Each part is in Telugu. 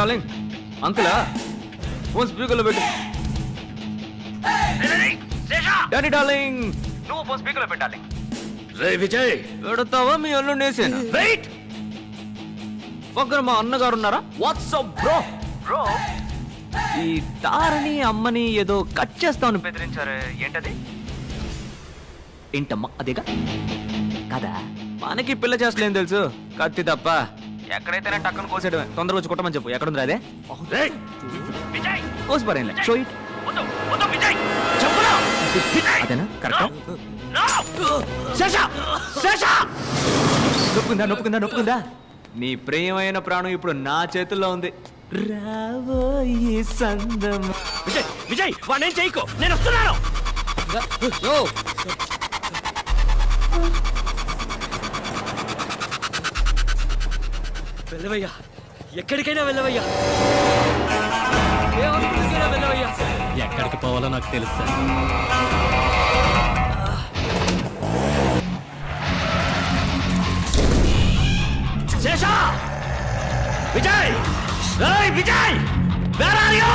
డార్లింగ్ అంకులా ఫోన్ స్పీకర్లో పెట్టు. డాడీ డార్లింగ్ నువ్వు ఫోన్ స్పీకర్లో పెట్టాలి. రే విజయ్, పెడతావా మీ అల్లు నేసేనా? వెయిట్. పక్కన మా అన్నగారు ఉన్నారా? WhatsApp bro. బ్రో ఈ తారని అమ్మని ఏదో కట్ చేస్తామని బెదిరించారు, ఏంటది? ఏంటమ్మా అదేగా కదా మనకి పిల్ల చేస్తలేం తెలుసు, కత్తి తప్ప. ఎక్కడైతేనే టక్కన కోసేయడమే. తొందరగా వచ్చి కొట్టమని చెప్పు. ఎక్కడుంది అదే? కోసి పరేం షో ఇట్. అదేనా కరెక్ట్? నొప్పుకుందా? నీ ప్రియమైన ప్రాణం ఇప్పుడు నా చేతుల్లో ఉంది. రాబోయే సందం. విజయ్ విజయ్ వాణ్ణేం చేయకు, నేను వస్తున్నాను. వెళ్ళవయ్యా, ఎక్కడికైనా వెళ్ళవయ్యా, వెళ్ళవయ్యా. ఎక్కడికి పోవాలో నాకు తెలుసు. Sesha! Vijay! Hey, Vijay! Where are you?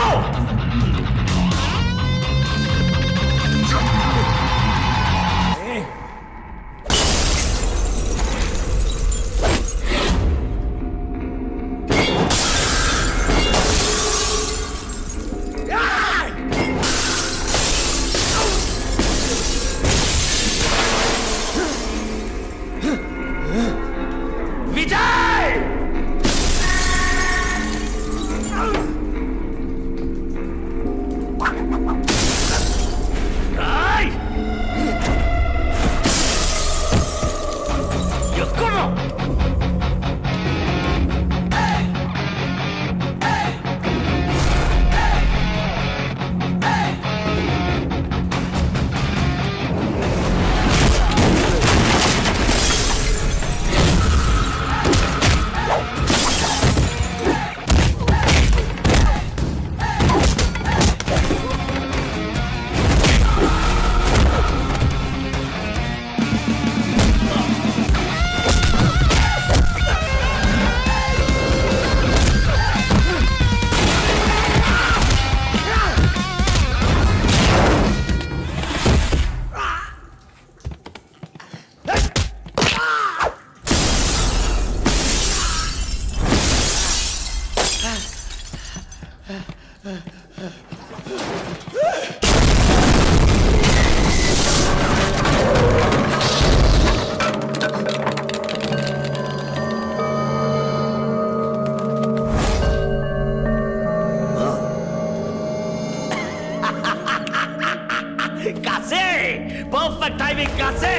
Perfect timing, Kase!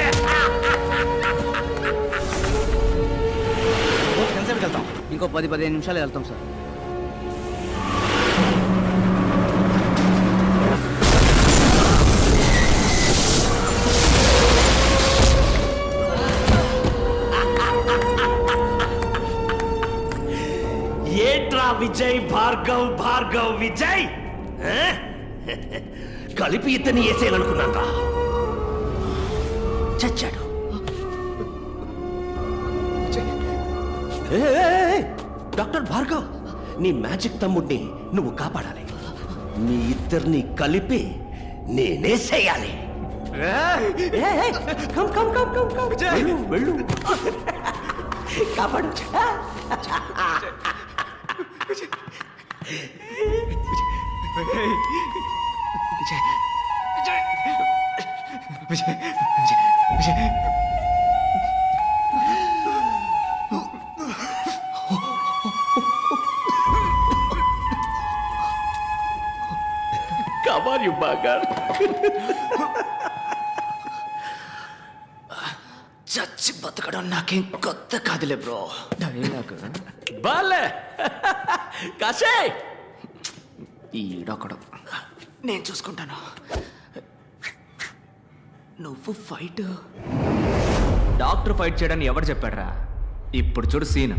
వెళ్తాం, ఇంకో 10-15 నిమిషాలు వెళ్తాం సార్. ఏంట్రా విజయ్, భార్గవ్ విజయ్ కలిపి ఇతన్ని వేసేయాలనుకున్నాను. చచ్చాడు. డాక్టర్ భార్గవ్, నీ మ్యాజిక్ తమ్ముడిని నువ్వు కాపాడాలి. మీ ఇద్దరిని కలిపి నేనేసేయాలి. వెళ్ళు కాపాడు. Come on, you bugger. చచ్చి బతకడం నాకేం కొత్త కాదులే బ్రో. బాలే కాసే ఈడొకడు, నేను చూసుకుంటాను. నువ్వు ఫైట్ డాక్టర్ ఫైట్ చేయడానికి ఎవరు చెప్పాడ్రా? ఇప్పుడు చూడు సీన్.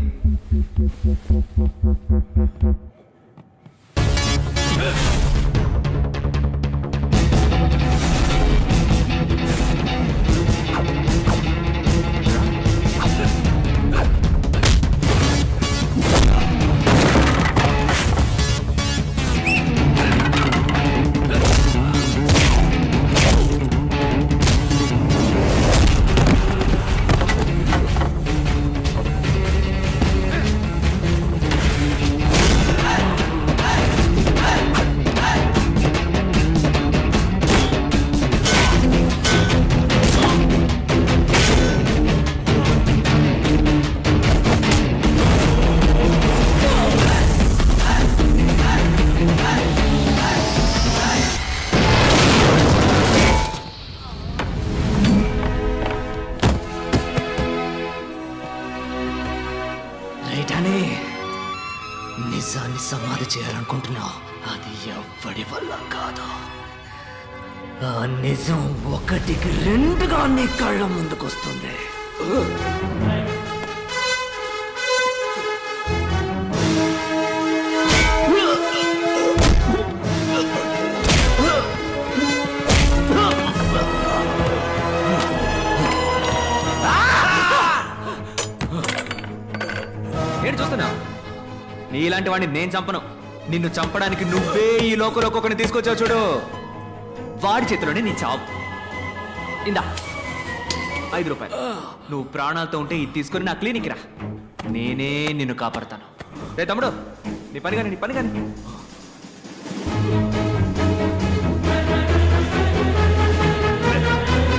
నిజాన్ని సమాధి చేయాలనుకుంటున్నావు, అది ఎవ్వడి వల్ల కాదు. ఆ నిజం ఒకటికి రెండుగా నీ కళ్ళ ముందుకొస్తుంది. నేను చూస్తున్నా నీలాంటి వాడిని నేను చంపను. నిన్ను చంపడానికి నువ్వే ఈ లోకంలోకి ఒకరిని తీసుకొచ్చావు చూడు. వాడి చేతిలోనే నీ చావు. ఇందా 5 రూపాయలు. నువ్వు ప్రాణాలతో ఉంటే ఇది తీసుకొని నా క్లినిక్ రా, నేనే నిన్ను కాపాడతాను. రే తమ్ముడు, నీ పని కానీ, నీ పని కానీ.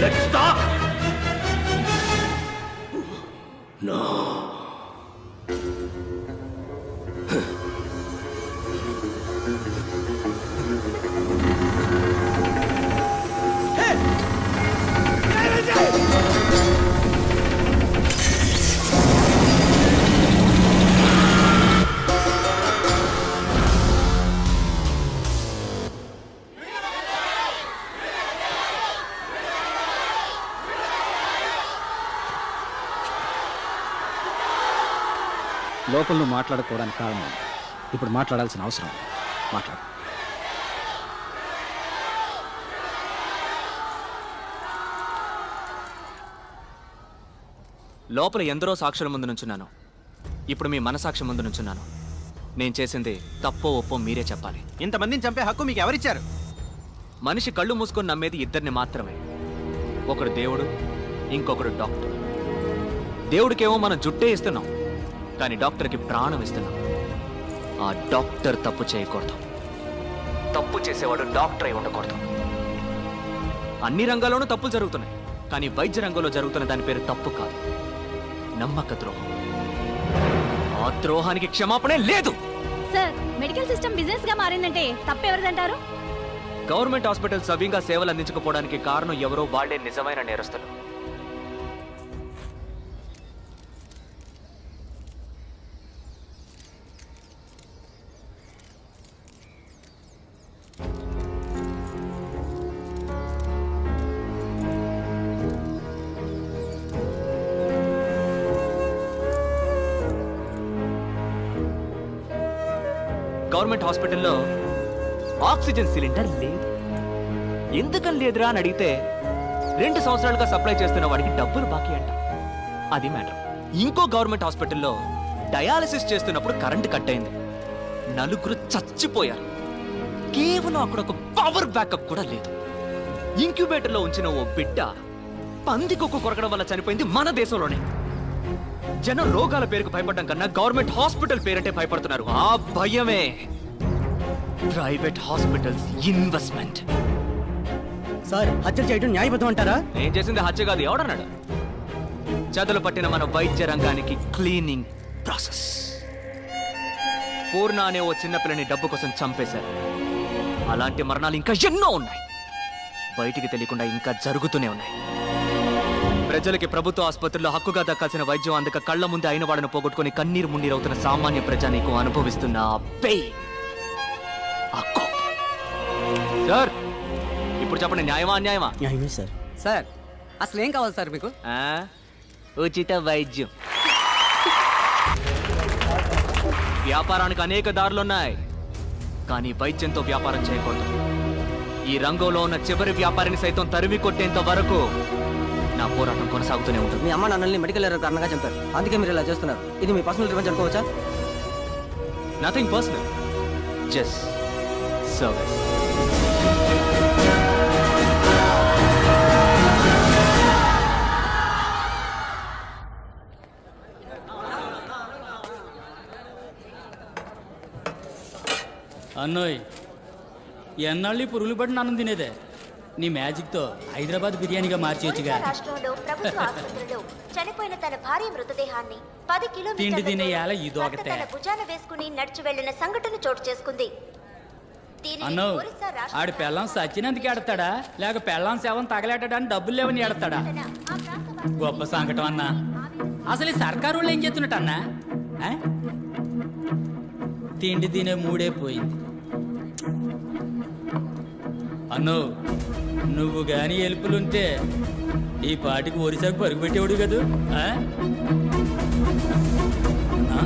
Let's stop! No. లోపల నువ్వు మాట్లాడుకోవడానికి కారణం ఉంది. ఇప్పుడు మాట్లాడాల్సిన అవసరం ఉంది. మాట్లాడు. లోపల ఎందరో సాక్షుల ముందు నుంచున్నాను, ఇప్పుడు మీ మనసాక్షి ముందు నుంచున్నాను. నేను చేసింది తప్పో ఒప్పో మీరే చెప్పాలి. ఇంతమందిని చంపే హక్కు మీకు ఎవరిచ్చారు? మనిషి కళ్ళు మూసుకొని నమ్మేది ఇద్దరిని మాత్రమే. ఒకడు దేవుడు, ఇంకొకడు డాక్టర్. దేవుడికేమో మనం జుట్టే ఇస్తున్నాం, కానీ డాక్టర్కి ప్రాణం ఇస్తున్నాం. ఆ డాక్టర్ తప్పు చేయకూడదు. తప్పు చేసేవాడు డాక్టర్ అయి ఉండకూడదు. అన్ని రంగాల్లోనూ తప్పులు జరుగుతున్నాయి, కానీ వైద్య రంగంలో జరుగుతున్న దాని పేరు తప్పు కాదు, నమ్మక ద్రోహం. ఆ ద్రోహానికి క్షమాపణే లేదు. సార్, మెడికల్ సిస్టమ్ బిజినెస్ గా మారిందంటే తప్పెవరిదంటారు? గవర్నమెంట్ హాస్పిటల్ సవ్యంగా సేవలు అందించకపోవడానికి కారణం ఎవరో వాళ్లే నిజమైన నేరస్తులు. గవర్నమెంట్ హాస్పిటల్లో ఆక్సిజన్ సిలిండర్ లేదు. ఎందుకని లేదురా అని అడిగితే 2 సంవత్సరాలుగా సప్లై చేస్తున్న వాడికి డబ్బులు బాకీ అంట. అది మ్యాటర్. ఇంకో గవర్నమెంట్ హాస్పిటల్లో డయాలసిస్ చేస్తున్నప్పుడు కరెంట్ కట్ అయింది. 4 చచ్చిపోయారు. కేవలం అక్కడ ఒక పవర్ బ్యాకప్ కూడా లేదు. ఇంక్యుబేటర్లో ఉంచిన ఓ బిడ్డ పందికొక్కు కొరకడం వల్ల చనిపోయింది మన దేశంలోనే. జనం రోగాల పేరుకు భయపడడం కన్నా గవర్నమెంట్ హాస్పిటల్ పేరంటే భయపడుతున్నారు. ఆ భయమే ప్రైవేట్ హాస్పిటల్స్ ఇన్వెస్ట్మెంట్. సార్, హత్యలు చేయడం న్యాయబద్ధం అంటారా? నేను చేసింది హత్య కాదు. ఎవడన్నాడు? చదులు పట్టిన మన వైద్య రంగానికి క్లీనింగ్ ప్రాసెస్. పూర్ణ అనే ఓ చిన్నపిల్లని డబ్బు కోసం చంపేశారు. అలాంటి మరణాలు ఇంకా ఎన్నో ఉన్నాయి, బయటికి తెలియకుండా ఇంకా జరుగుతూనే ఉన్నాయి. ప్రజలకి ప్రభుత్వ ఆసుపత్రుల్లో హక్కుగా దక్కాల్సిన వైద్యం అందక కళ్ల ముందే అయిన వాడిని పోగొట్టుకుని కన్నీరు మున్నీరవుతున్న సామాన్య ప్రజానీకు అనుభవిస్తున్న ఆ పెయిన్, ఆ కోపం. సార్, ఇప్పుడు చెప్పండి, న్యాయమా అన్యాయమా? న్యాయమే సార్. సార్, అసలు ఏం కావాలి సార్ మీకు? ఉచిత వైద్యం. వ్యాపారానికి అనేక దారులున్నాయి, కానీ వైద్యంతో వ్యాపారం చేయకూడదు. ఈ రంగంలో ఉన్న చివరి వ్యాపారిని సైతం తరిమి కొట్టేంత వరకు నా పోరాటం కొనసాగుతూనే ఉంటుంది. మీ అమ్మ నాన్నల్ని మెడికల్ ఎర్రర్ కారణంగా చంపారు, అందుకే మీరు ఇలా చేస్తున్నారు. ఇది మీ పర్సనల్ రివెంజ్ అనుకోవచ్చా? Nothing personal, just service. అన్నోయ్, ఎన్నాళ్ళు పురుగులు పడి అన్నం తినేదే? నీ మ్యాజిక్తో హైదరాబాద్ బిర్యానీగా మార్చేయచ్చుగా. రాష్ట్రంలో ప్రభుత్వ ఆసుపత్రిలో చనిపోయిన తన భార్య మృతదేహాన్ని 10 తిండి తినే యాల కిలోమీటర్ల ఇదొకటే. తన భుజాన వేసుకుని నడిచి వెళ్లిన సంఘటన చోటు చేసుకుంది. దీనిని అన్నో, ఒరిస్సా రాష్ట్ర ఆడి పెళ్ళం సచ్చినందుకు ఎడతాడా లేక పెళ్ళం శవం తగలేటడానికి డబ్బులు లేవని ఎడతాడా? ఆ ప్రాంత గొప్ప సంకటం అన్నా. అసలు ఈ సర్కారు వాళ్ళు ఏం చేస్తున్నట్టు అన్నా? తిండి తినే మూడే పోయింది. అన్నో నువ్వు గాని ఎలుపులుంటే ఈ పాటికి ఒరిసాకు పరుగుపెట్టేవాడు కదూ ఆ? అన్నా?